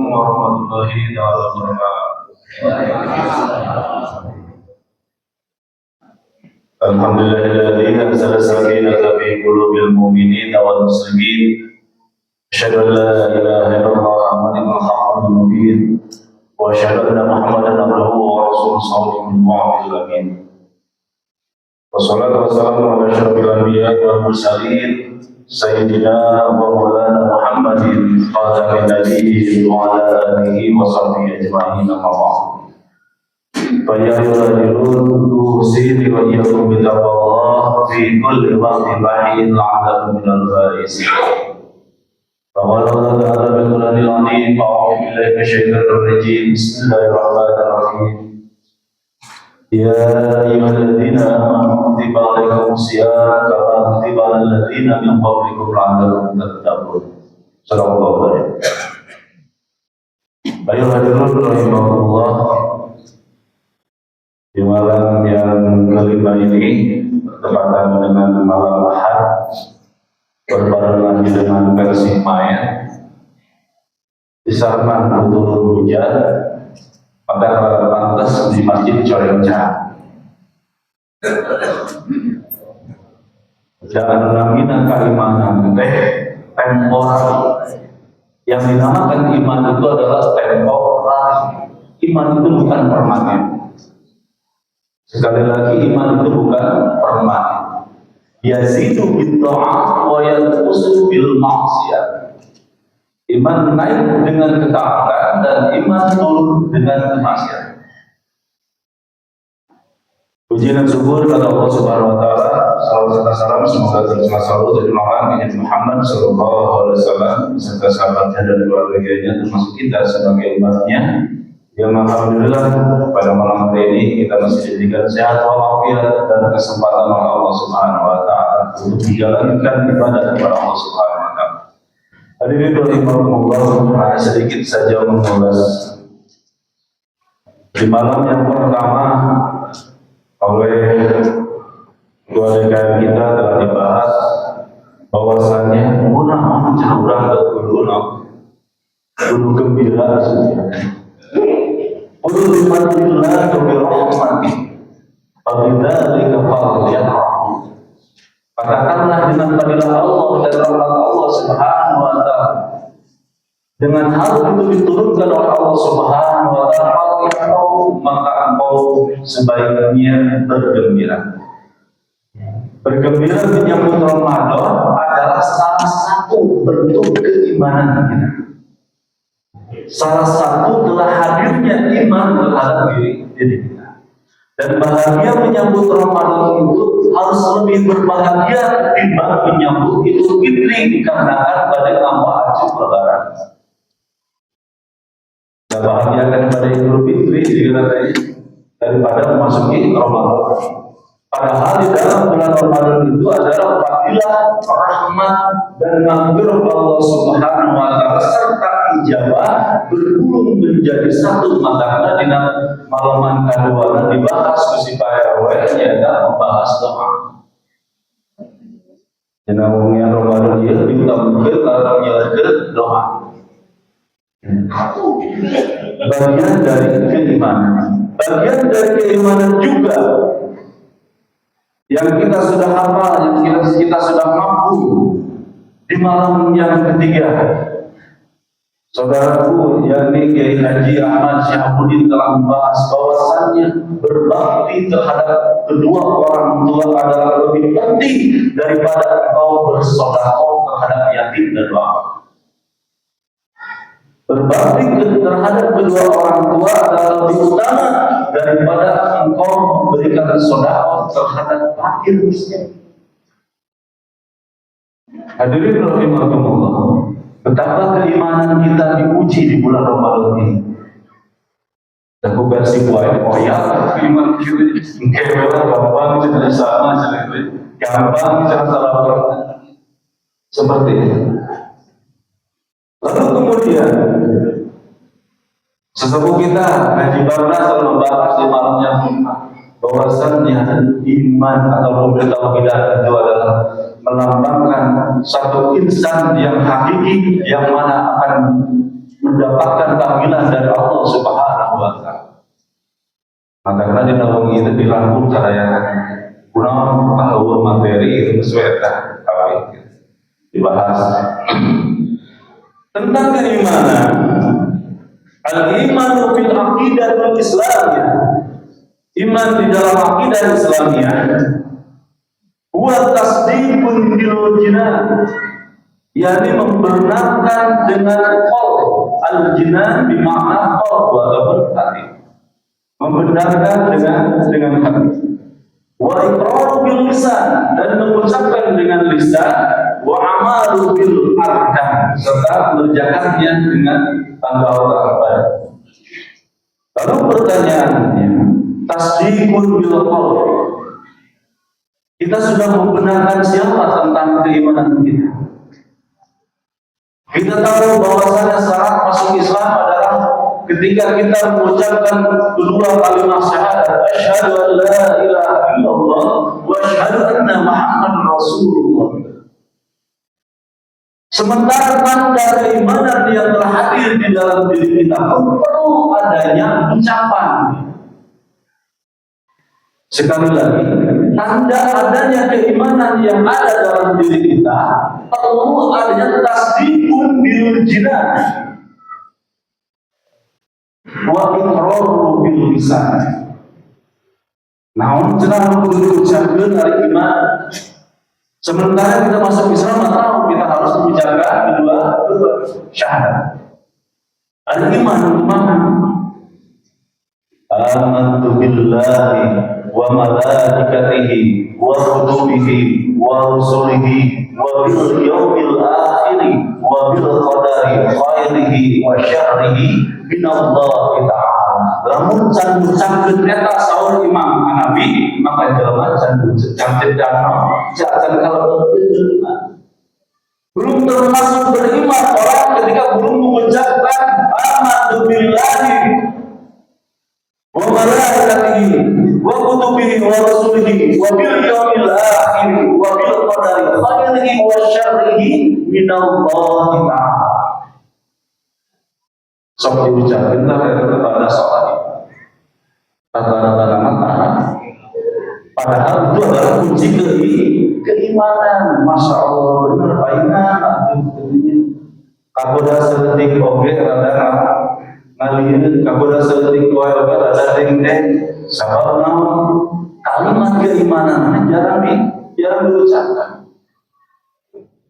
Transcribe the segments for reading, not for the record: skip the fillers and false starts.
warahmatullahi wabarakatuh. Alhamdulillahilladzi anzala sakinata fi qulubil mu'minina wal muslimin. Asyhadu an la ilaha illallah malikul haqqul mubin wa asyhadu anna Muhammadan abduhu wa rasuluhu shadiqul wa'dil amin. Wassalatu wassalamu ala asyrafil anbiya'i wal mursalin sayyidina wa maulana Muhammadin khatamin nabiyyin wa ala alihi wa sahbihi ajma'in amma ba'd. Fa ya ayyuhalladzina usihi wa iyyakum bittaqwallah fi kulli waqtin bahin la'allakum minal faizin. Qala Allah ta'ala bil Qur'anil 'azim a'udzu billahi minasyaitonir rajim. Bismillahirrahmanirrahim. Ya ayyuhalladzina amanu kutiba 'alaikumus syiyam kama kutiba 'alal ladzina min qablikum la'allakum tattaqun. Sallallahu alaihi wasallam. Ayo hadirin rahimakumullah. Di malam yang kelima ini bertepatan dengan malam Ahad, berbarengan dengan versi Maya, di sana turun hujan, pada pantas di masjid Corenca. Jangan mengamina keimanan temporer. Yang dinamakan iman itu adalah temporer. Iman itu bukan permanen. Sekali lagi, iman itu bukan permanen. Yazidu bil ta'at wa yanqusu bil ma'siyah. Iman naik dengan ketaatan dan iman turun dengan kemaksiatan. Puji dan syukur kepada Allah Subhanahu wa taala. Salawat serta salam semoga terus selalu dari Nabi Muhammad sallallahu alaihi wasallam serta sahabatnya dan keluarganya termasuk kita sebagai umatnya. Yang alhamdulillah pada malam hari ini kita masih diberikan sehat walafiat dan kesempatan oleh Allah Subhanahu wa taala untuk menjalankan ibadah kepada Allah Subhanahu wa taala. Hadirin rahimakumullah, sedikit saja mengulas di malam yang pertama oleh keluarga kita telah dibahas bahwasannya gunawan curang kudu gembira sebenarnya. Qul bifadlillah wa birahmatih fabidzalika falyafrahu. Katakanlah dengan fadilah Allah dan rahmat Allah Subhanahu wa taala. Dengan hal itu diturunkan oleh Allah Subhanahu wa taala, maka engkau sebaiknya bergembira. Bergembira menyambut Ramadan adalah salah satu bentuk keimanan kita. Salah satu telah hadirnya iman terhadap diri kita. Dan bahagia menyambut Ramadan itu harus lebih berbahagia ketimbang menyambut Idul Fitri dikarenakan pada nama Acung Lebaran. Kita bahagiakan pada Idul Fitri daripada memasuki Ramadan. Padahal di dalam bulan Ramadan itu adalah fadilah, rahmat dan maghfirah Allah Subhanahu wa taala serta ijabah bergulung menjadi satu makna di malaman kedua dibahas kusipaya yaitu membahas doa. Jenawangnya Ramadan dia diutamakan kalau menjalankan doa. Bagian dari keimanan. Bagian dari keimanan juga yang kita sudah hafal, yang kita sudah mampu di malam yang ketiga. Saudaraku, yakni Kiai Haji Ahmad Syahabuddin telah membahas bahwasannya berbakti terhadap kedua orang tua adalah lebih penting daripada engkau bersedekah terhadap yatim dan duafa. Berbakti terhadap kedua orang tua adalah lebih utama daripada engkau memberikan sedekah terhadap fakir miskin. Hadirin rahimakumullah, betapa keimanan kita diuji di bulan Ramadan ini. Aku versi kuat, oh ya, iman kita kebela gampang jadi sama, gampang cara salah seperti itu. Lalu kemudian sesepuh kita Haji Barnas telah membahas di malam yang bahwasannya iman atau pemberitahuan itu adalah melambangkan satu insan yang hakiki yang mana akan mendapatkan panggilan dari Allah Subhanahu wa taala. Maka di nawang itu dirangkum caranya kunaon tahu materi itu sesuai tapi dibahas tentang keimanan. Al-imanu fil aqidatul islamiyah. Iman di dalam akidah Islamiyah huwa tasdiqun bil jinan, yakni membenarkan dengan qalb. Al-jinan bermakna qalb atau hati. Membenarkan dengan hati. Wa iqraru bil lisan, dan mengucapkan dengan lisan, wa amalu bil arkan, serta mengerjakannya dengan anggota. Lalu pertanyaannya, tasdiqun bil qalb. Kita sudah membenarkan siapa tentang keimanan kita? Kita tahu bahwasanya syarat masuk Islam adalah ketika kita mengucapkan kedua kalimat syahadat, asyhadu an la ilaha illallah wa asyhadu anna Muhammadar Rasulullah. Sementara tanda keimanan yang telah hadir di dalam diri kita perlu adanya ucapan. Sekali lagi, tanda adanya keimanan yang ada dalam diri kita perlu adanya tasdiqun bil jinan wa iqraru bil lisan. Namun cenah kudu diucapkeun ari iman. Sementara kita masuk Islam tahu kita harus menjaga kedua syahadat. Al-iman mana? Amantu billahi wa malaikatihi wa kutubihi wa rusulihi wa bil yaumil akhir wa bil qadari khairihi wa syarrihi minallahi ta'ala. Lamun can ucapkeun eta saur Imam Hanafi, maka jelema can ucapkeun jangan kalau beriman. Belum termasuk beriman orang ketika belum mengucapkan amantu billahi wa malaikatihi wa kutubihi wa rasulihi wa bil yaumil akhir wa bil qadari khairihi wa syarrihi minallahi ta'ala. Sok diucapkan kepada sholat rata-rata nama. Padahal itu adalah kunci keimanan. Masya Allah, benar painan kaboda seletik oge rada ngalihin, kaboda seletik oge rada deng-deng. Sabab naon kalimat keimanan jarang diucapkan.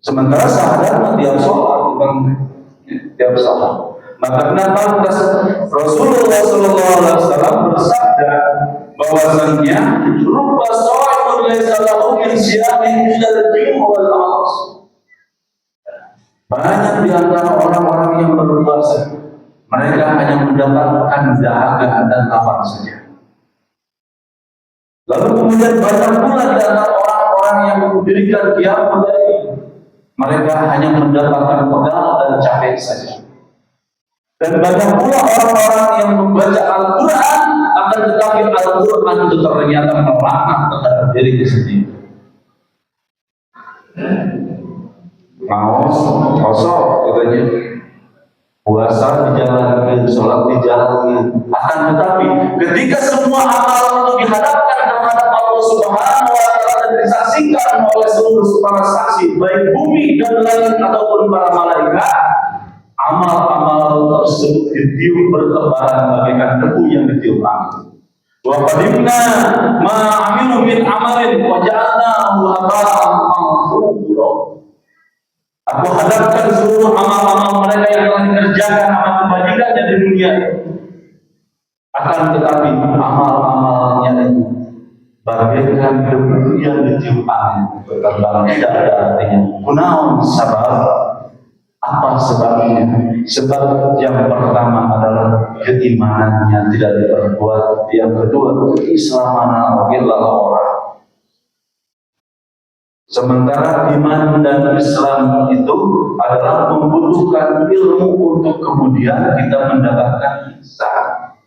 Sementara syahadat tiap sholat bukan tiap sholat. Maka kenapa Rasulullah SAW bersabda bahwasannya rubba shaimun laisa lahu min siyami illa al-jinn wal ars. Banyak di antara orang-orang yang berpuasa, mereka hanya mendapatkan dahaga dan lapar saja. Lalu kemudian banyak pula di antara orang-orang yang mendirikan qiyamul lail, mereka hanya mendapatkan pegal dan capek saja. Dan banyak pula orang-orang yang membaca Al-Quran, akan tetapi Al-Quran itu ternyata melaknat terhadap dirinya sendiri. Mau kosong katanya, puasa dijalankan, sholat dijalankan. Akan tetapi ketika semua amal itu dihadapkan terhadap Allah Subhanahu wa Ta'ala dan disaksikan oleh seluruh para saksi, baik bumi dan langit ataupun para malaikat, amal-amal tersebut ditiup bertebaran bagaikan debu yang ditiup angin. Wa qadimna ma 'amilu min amalin wa ja'alnahu haba'an manthura. Aku hadapkan seluruh amal-amal mereka yang telah dikerjakan, amal kebajikannya di dunia. Akan tetapi amal-amalnya itu bagaikan debu yang ditiup angin, bertebaran, tidak ada artinya. Kunaon sabab? Apa sebabnya? Sebab yang pertama adalah keimanannya tidak diperbuat. Yang kedua, keislaman Allah. Sementara iman dan Islam itu adalah membutuhkan ilmu untuk kemudian kita mendapatkan ihsan.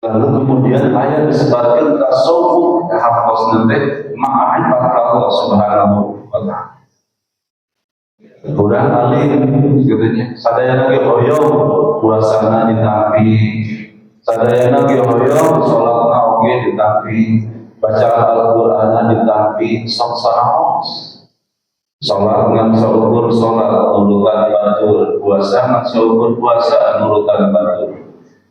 Lalu kemudian ayat disebutkan tasawuf hafaz nanti ma'rifat Allah Subhanahu wa Ta'ala. kurang alim katanya. Sadayana ge hoyong puasana ditampi, sadayana ge hoyong salatna oge ditampi, baca Al-Qur'an ditampi, sok saraos. Salat ngan saukur salat nurutan batur, puasa ngan saukur puasa nurutan batur,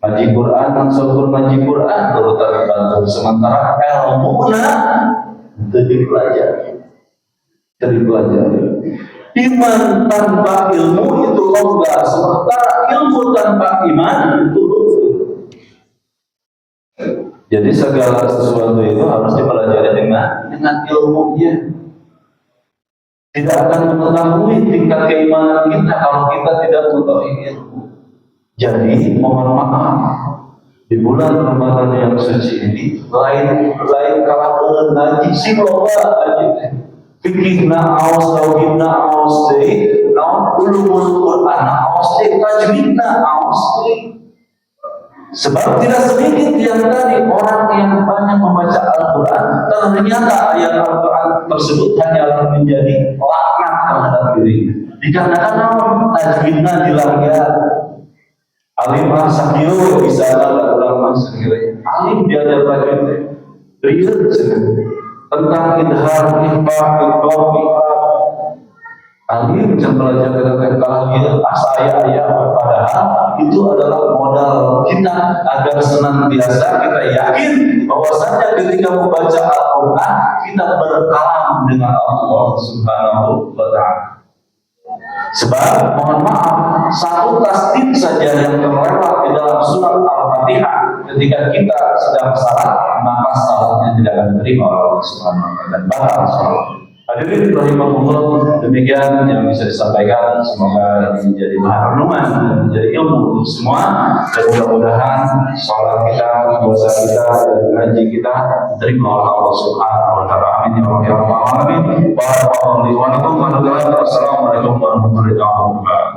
ngaji Quran ngan saukur ngaji Quran nurutan batur. Sementara ilmuna teu dipelajari. Iman tanpa ilmu itu longgar, sementara ilmu tanpa iman itu luput. Jadi segala sesuatu itu harus dipelajari dengan ilmunya. Tidak akan mengetahui tingkat keimanan kita kalau kita tidak mengetahui ilmu. Jadi mohon maaf, di bulan Ramadan yang suci ini lain kalah ngaji si loba aja. Fikihna aos, tauhidna aos deui, naon ulumul Qur'an aos deui, tajwidna aos deui. Sebab tidak sedikit di antara orang yang banyak membaca Al-Quran, ternyata ayat Al-Quran tersebut hanyalah menjadi laknat terhadap dirinya. Dikarenakan naon tajwidna dilanggar. Alim sakio bisa ada ulama sekiranya. Alim dia ada tajwidnya. Riyad tentang idhar, ikhfa, idgham, alim yang belajar tentang kalahian asaya-aya, padahal itu adalah modal kita agar senantiasa kita yakin bahwasanya ketika membaca Al-Quran kita berkalam dengan Allah Subhanahu wa Ta'ala. Sebab mohon maaf, satu tasdid saja yang terlewat di dalam surat Al-Fatihah ketika kita sedang salat, maka salatnya tidak akan diterima oleh Allah Subhanahu wa Ta'ala dan batal salat. Hadirin rahimahullah, demikian yang bisa disampaikan. Semoga ini menjadi bahan renungan dan menjadi ilmu untuk semua. Dan mudah-mudahan sholat kita, puasa kita, dan ngaji kita diterima oleh Allah Subhanahu wa Ta'ala. Amin ya rabbal alamin. Wassalamualaikum warahmatullahi wabarakatuh.